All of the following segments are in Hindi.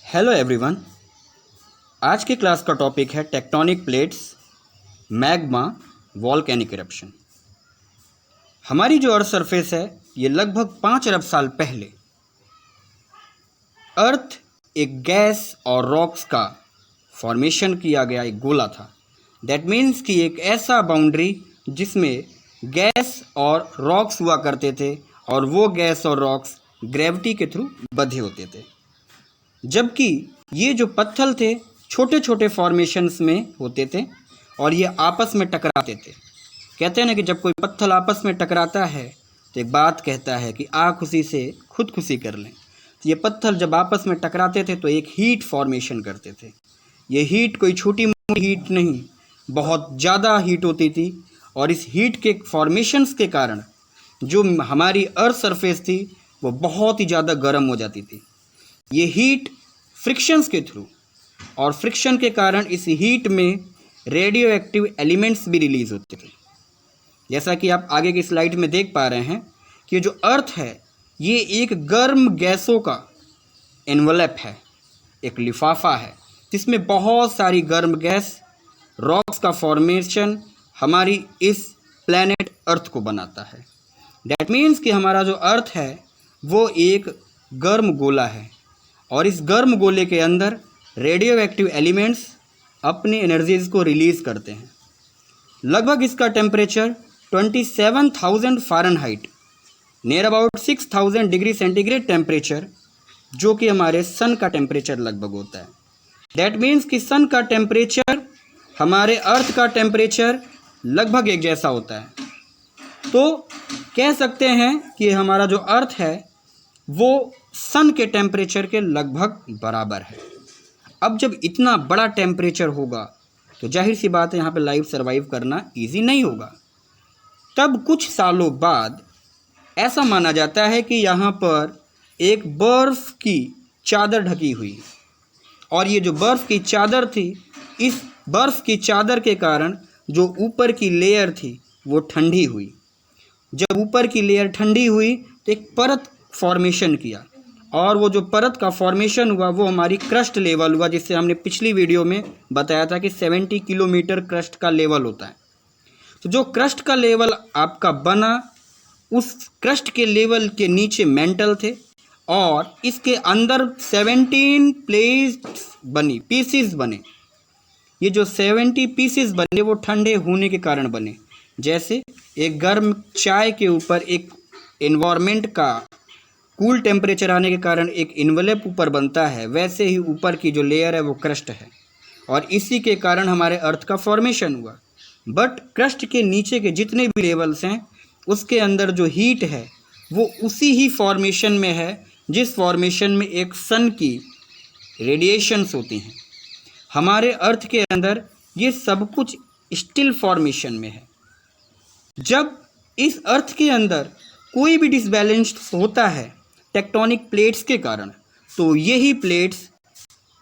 Hello everyone. आज की क्लास का टॉपिक है tectonic plates, magma, volcanic eruption. हमारी जो अर्थ सरफेस है ये लगभग 5 अरब साल पहले अर्थ एक गैस और रॉक्स का फॉर्मेशन किया गया एक गोला था। दैट मीन्स कि एक ऐसा बाउंड्री जिसमें गैस और रॉक्स हुआ करते थे और वो गैस और रॉक्स ग्रेविटी के थ्रू बंधे होते थे, जबकि ये जो पत्थर थे छोटे छोटे फॉर्मेशंस में होते थे और ये आपस में टकराते थे। कहते हैं ना कि जब कोई पत्थर आपस में टकराता है तो एक बात कहता है कि आ खुशी से खुदकुशी कर लें। तो ये पत्थर जब आपस में टकराते थे तो एक हीट फॉर्मेशन करते थे। ये हीट कोई छोटी मोटी हीट नहीं, बहुत ज़्यादा हीट होती थी और इस हीट के फॉर्मेशंस के कारण जो हमारी अर्थ सरफेस थी वो बहुत ही ज़्यादा गर्म हो जाती थी। ये हीट फ्रिक्शंस के थ्रू और फ्रिक्शन के कारण इस हीट में रेडियो एक्टिव एलिमेंट्स भी रिलीज होते थे। जैसा कि आप आगे की स्लाइड में देख पा रहे हैं कि जो अर्थ है ये एक गर्म गैसों का एनवलप है, एक लिफाफा है जिसमें बहुत सारी गर्म गैस रॉक्स का फॉर्मेशन हमारी इस प्लैनेट अर्थ को बनाता है। दैट मीन्स कि हमारा जो अर्थ है वो एक गर्म गोला है और इस गर्म गोले के अंदर रेडियो एक्टिव एलिमेंट्स अपनी एनर्जीज को रिलीज़ करते हैं। लगभग इसका temperature 27,000 Fahrenheit near about 6,000 degree centigrade temperature, जो कि हमारे सन का टेम्परेचर लगभग होता है। दैट मीन्स कि सन का टेम्परेचर हमारे अर्थ का टेम्परेचर लगभग एक जैसा होता है। तो कह सकते हैं कि हमारा जो अर्थ है वो सन के टेम्परेचर के लगभग बराबर है। अब जब इतना बड़ा टेम्परेचर होगा तो जाहिर सी बात है यहाँ पे लाइफ सर्वाइव करना इजी नहीं होगा। तब कुछ सालों बाद ऐसा माना जाता है कि यहाँ पर एक बर्फ़ की चादर ढकी हुई और ये जो बर्फ़ की चादर थी, इस बर्फ़ की चादर के कारण जो ऊपर की लेयर थी वो ठंडी हुई। जब ऊपर की लेयर ठंडी हुई तो एक परत फॉर्मेशन किया और वो जो परत का फॉर्मेशन हुआ वो हमारी क्रस्ट लेवल हुआ, जिससे हमने पिछली वीडियो में बताया था कि 70 किलोमीटर क्रस्ट का लेवल होता है। तो जो क्रस्ट का लेवल आपका बना, उस क्रस्ट के लेवल के नीचे मेंटल थे और इसके अंदर 17 पीसीस बने। ये जो 70 पीसीस बने वो ठंडे होने के कारण बने। जैसे एक गर्म चाय के ऊपर एक एनवायरनमेंट का कूल टेम्परेचर आने के कारण एक इन्वेलप ऊपर बनता है, वैसे ही ऊपर की जो लेयर है वो क्रस्ट है और इसी के कारण हमारे अर्थ का फॉर्मेशन हुआ। बट क्रस्ट के नीचे के जितने भी लेवल्स हैं उसके अंदर जो हीट है वो उसी ही फॉर्मेशन में है जिस फॉर्मेशन में एक सन की रेडिएशंस होती हैं। हमारे अर्थ के अंदर ये सब कुछ स्टिल फॉर्मेशन में है। जब इस अर्थ के अंदर कोई भी डिसबैलेंस होता है टेक्टोनिक प्लेट्स के कारण, तो यही प्लेट्स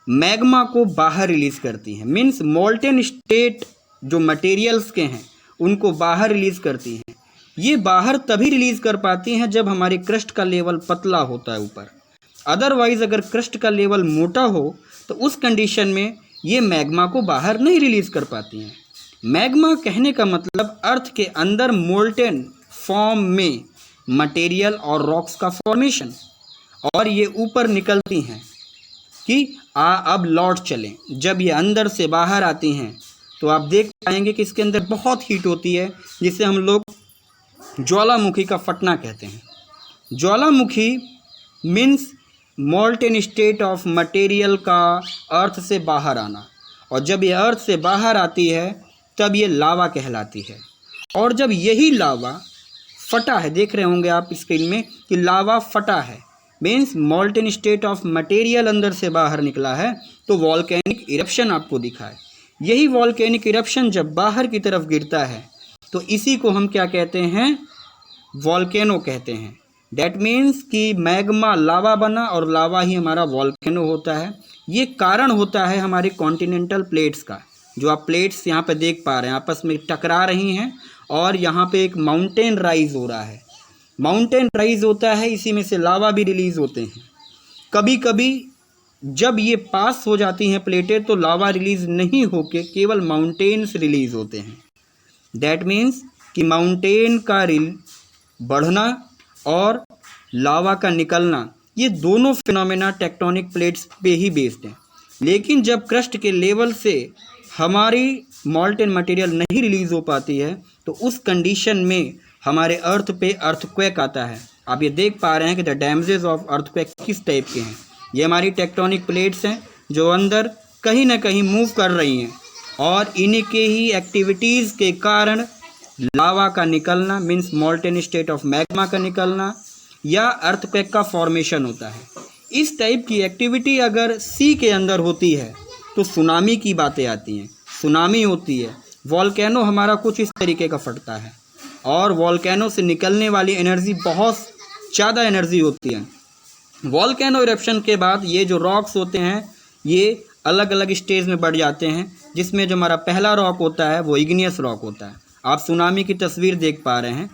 मैग्मा को बाहर रिलीज़ करती हैं। मीन्स मोल्टेन स्टेट जो मटेरियल्स के हैं उनको बाहर रिलीज़ करती हैं। ये बाहर तभी रिलीज़ कर पाती हैं जब हमारे क्रस्ट का लेवल पतला होता है ऊपर। अदरवाइज़ अगर क्रस्ट का लेवल मोटा हो तो उस कंडीशन में ये मैग्मा को बाहर नहीं रिलीज़ कर पाती हैं। मैग्मा कहने का मतलब अर्थ के अंदर मोल्टेन फॉर्म में मटेरियल और रॉक्स का फॉर्मेशन, और ये ऊपर निकलती हैं कि अब लौट चलें। जब ये अंदर से बाहर आती हैं तो आप देख पाएंगे कि इसके अंदर बहुत हीट होती है, जिसे हम लोग ज्वालामुखी का फटना कहते हैं। ज्वालामुखी means molten state of material का अर्थ से बाहर आना, और जब ये अर्थ से बाहर आती है तब ये लावा कहलाती है। और जब यही लावा फटा है, देख रहे होंगे आप स्क्रीन में कि लावा फटा है, means molten state of material अंदर से बाहर निकला है, तो वॉल्केनिक इरप्शन आपको दिखा है। यही वॉल्केनिक इरप्शन जब बाहर की तरफ गिरता है तो इसी को हम क्या कहते हैं, वॉल्केनो कहते हैं। डैट मीन्स कि मैग्मा लावा बना और लावा ही हमारा वॉल्केनो होता है। ये कारण होता है हमारे कॉन्टिनेंटल प्लेट्स का। जो आप प्लेट्स यहाँ पे देख पा रहे हैं आपस में टकरा रही हैं और यहाँ पे एक माउंटेन राइज हो रहा है। माउंटेन राइज होता है, इसी में से लावा भी रिलीज़ होते हैं। कभी कभी जब ये पास हो जाती हैं प्लेटें तो लावा रिलीज नहीं होके केवल माउंटेन्स रिलीज होते हैं। दैट मीन्स कि माउंटेन का बढ़ना और लावा का निकलना, ये दोनों फिनोमेना टेक्टोनिक प्लेट्स पे ही बेस्ड हैं। लेकिन जब क्रस्ट के लेवल से हमारी मॉल्टेन मटेरियल नहीं रिलीज हो पाती है तो उस कंडीशन में हमारे अर्थ पे अर्थक्वेक आता है। आप ये देख पा रहे हैं कि द डैमेजेस ऑफ अर्थक्वेक किस टाइप के हैं। ये हमारी टेक्टोनिक प्लेट्स हैं जो अंदर कहीं ना कहीं मूव कर रही हैं और इन्हीं के ही एक्टिविटीज़ के कारण लावा का निकलना means molten state of magma का निकलना या अर्थक्वेक का फॉर्मेशन होता है। इस टाइप की एक्टिविटी अगर सी के अंदर होती है तो सुनामी की बातें आती हैं, सुनामी होती है। वॉल्केनो हमारा कुछ इस तरीके का फटता है और वॉल्केनो से निकलने वाली एनर्जी बहुत ज़्यादा एनर्जी होती है। वॉल्केनो इरप्शन के बाद ये जो रॉक्स होते हैं ये अलग अलग स्टेज में बढ़ जाते हैं, जिसमें जो हमारा पहला रॉक होता है वो इग्नियस रॉक होता है। आप सुनामी की तस्वीर देख पा रहे हैं,